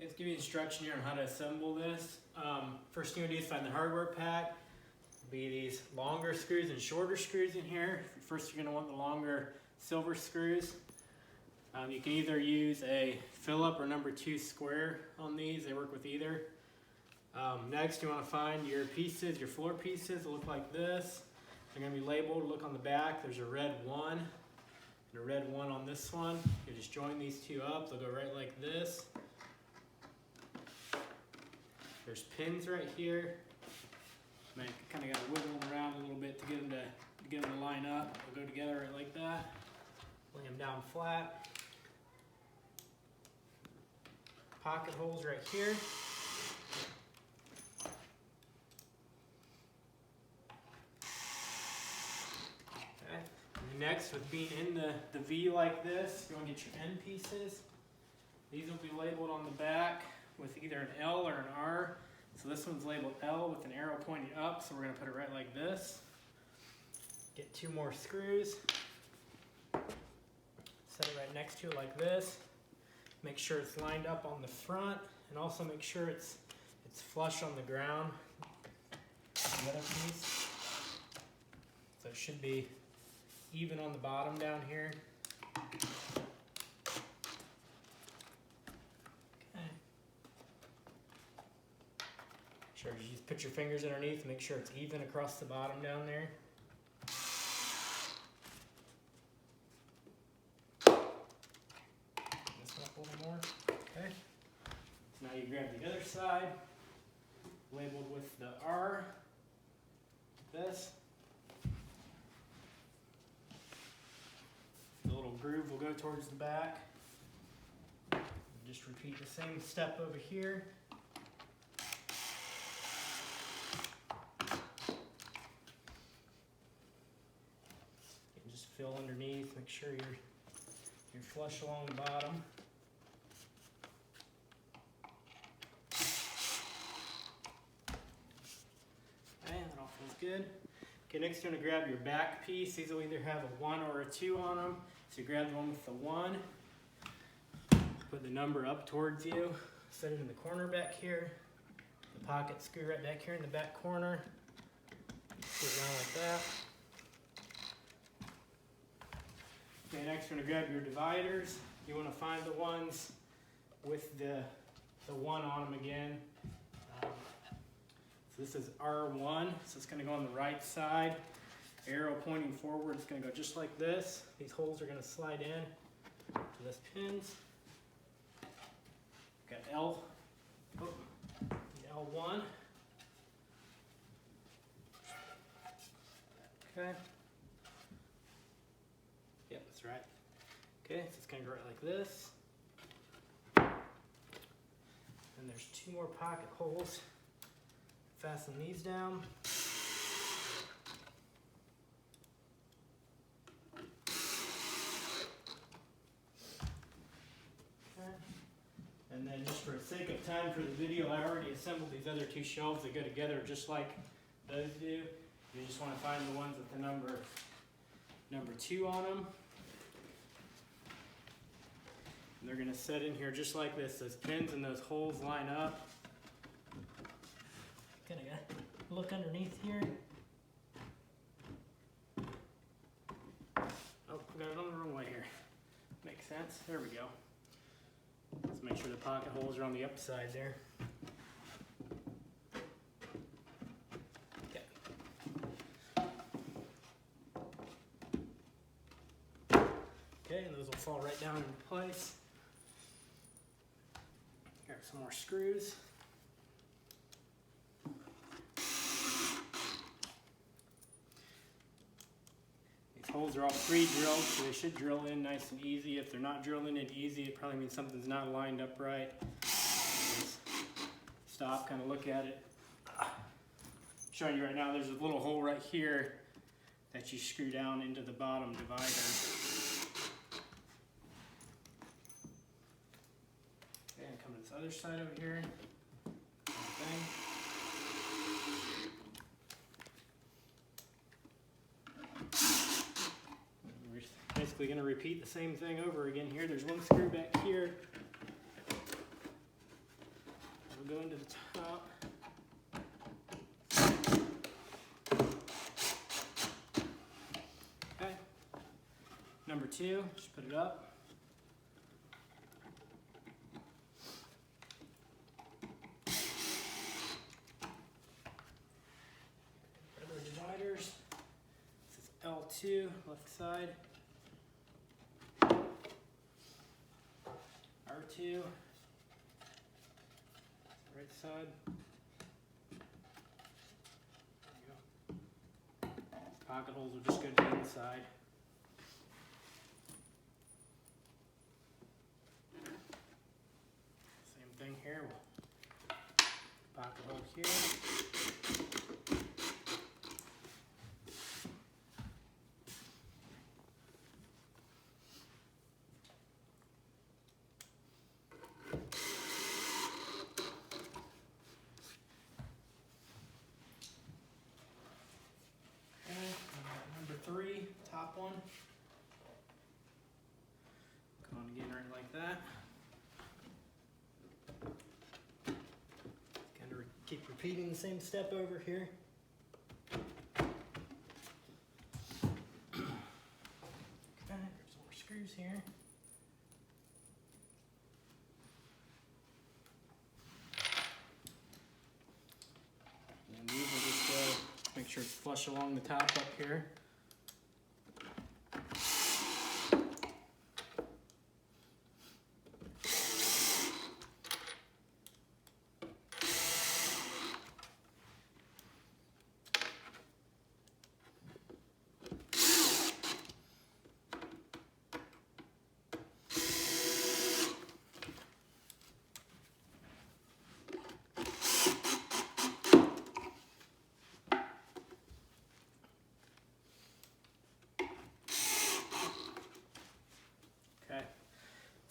Let's give you instruction here on how to assemble this. First thing you do is find the hardware pack. Be these longer screws and shorter screws in here. First, you're going to want the longer silver screws. You can either use a Phillip or number 2 square on these. They work with either. Next, you want to find your pieces, your floor pieces. They'll look like this. They're going to be labeled. Look on the back. There's a red 1 and a red 1 on this one. You just join these two up. They'll go right like this. There's pins right here. Kind of got to wiggle them around a little bit to get them to line up. They'll go together right like that. Lay them down flat. Pocket holes right here. Okay. And next, with being in the V like this, you want to get your end pieces. These will be labeled on the back with either an L or an R. So this one's labeled L with an arrow pointing up, so we're going to put it right like this. Get 2 more screws. Set it right next to it like this. Make sure it's lined up on the front, and also make sure it's flush on the ground. The other piece. So it should be even on the bottom down here. Sure, you just put your fingers underneath, make sure it's even across the bottom down there. This one up a little more. Okay. So now you grab the other side, labeled with the R. This. The little groove will go towards the back. Just repeat the same step over here. Fill underneath, make sure you're flush along the bottom. Okay, that all feels good. Okay, next you're going to grab your back piece. These will either have a 1 or a 2 on them. So you grab the one with the 1, put the number up towards you, set it in the corner back here. The pocket screw right back here in the back corner. Screw it around like that. Okay, next we're going to grab your dividers. You want to find the ones with the 1 on them again. So this is R1, so it's going to go on the right side. Arrow pointing forward, it's going to go just like this. These holes are going to slide in to this pins. Got L1. Okay. Yep, that's right. Okay, so it's going to go right like this. And there's 2 more pocket holes. Fasten these down. Okay. And then just for the sake of time for the video, I already assembled these other 2 shelves that go together just like those do. You just want to find the ones with the number 2 on them. And they're going to set in here just like this. Those pins and those holes line up. Kind of got to look underneath here. Oh, we got it on the wrong way here. Makes sense. There we go. Let's make sure the pocket holes are on the upside there. Okay, and those will fall right down into place. Grab some more screws. These holes are all pre-drilled, so they should drill in nice and easy. If they're not drilling in easy, it probably means something's not lined up right. Just stop, kind of look at it. Showing you right now, there's a little hole right here that you screw down into the bottom divider. Come to this other side over here. Same thing. We're basically going to repeat the same thing over again here. There's 1 screw back here. go into the top. Okay. Number 2, just put it up. Other dividers. This is L2, left side. R2, right side. There you go. Pocket holes will just go to the inside. Same thing here. Pocket hole here. Number 3, top one. Go on again right like that. Kind of keep repeating the same step over here. Okay, there's more screws here. And these will just go, make sure it's flush along the top up here.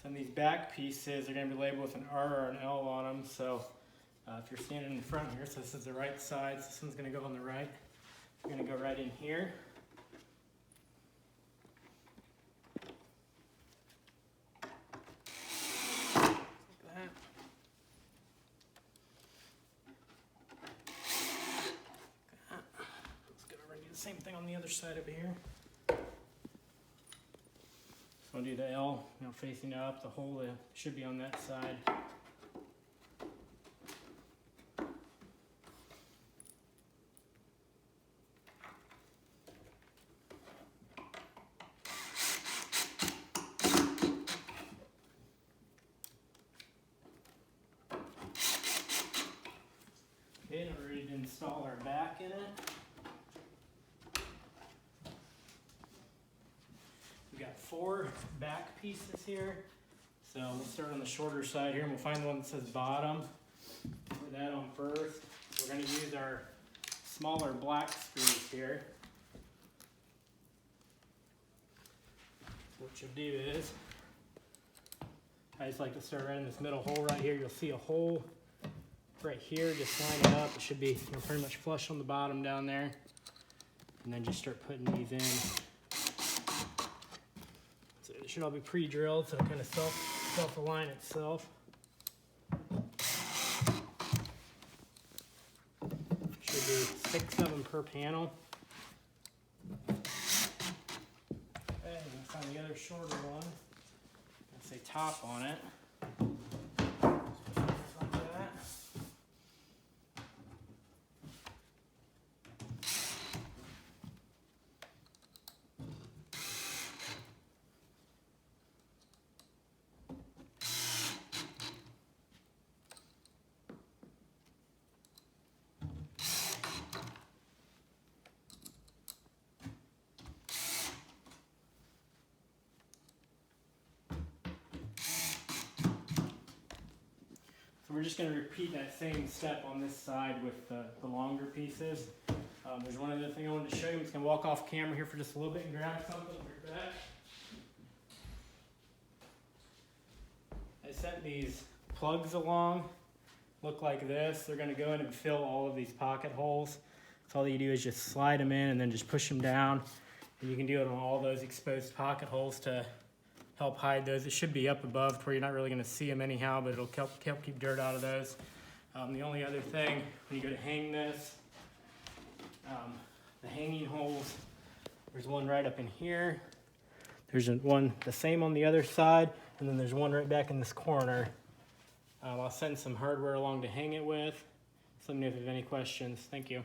And these back pieces are going to be labeled with an R or an L on them. So if you're standing in front here, so this is the right side, so this one's going to go on the right. You're going to go right in here. Like that. Let's go over and do the same thing on the other side over here. So I'll do the L, facing up. The hole should be on that side. Okay, now we're ready to install our back in it. We've got 4 back pieces here. So we'll start on the shorter side here and we'll find the one that says bottom. Put that on first. We're going to use our smaller black screws here. So what you'll do is, I just like to start right in this middle hole right here. You'll see a hole right here. Just line it up. It should be pretty much flush on the bottom down there. And then just start putting these in. So it should all be pre-drilled, so it kind of self-align itself. Should be 6 of them per panel. Okay, I'm going to find the other shorter one. Let's say top on it. So we're just going to repeat that same step on this side with the longer pieces. There's one other thing I wanted to show you. I'm just going to walk off camera here for just a little bit and grab something. Like that. I sent these plugs along. Look like this. They're going to go in and fill all of these pocket holes. So all you do is just slide them in and then just push them down. And you can do it on all those exposed pocket holes to help hide those. It should be up above to where you're not really going to see them anyhow, but it'll help keep dirt out of those. The only other thing, when you go to hang this, the hanging holes, there's one right up in here. There's one the same on the other side, and then there's one right back in this corner. I'll send some hardware along to hang it with. So let me know if you have any questions. Thank you.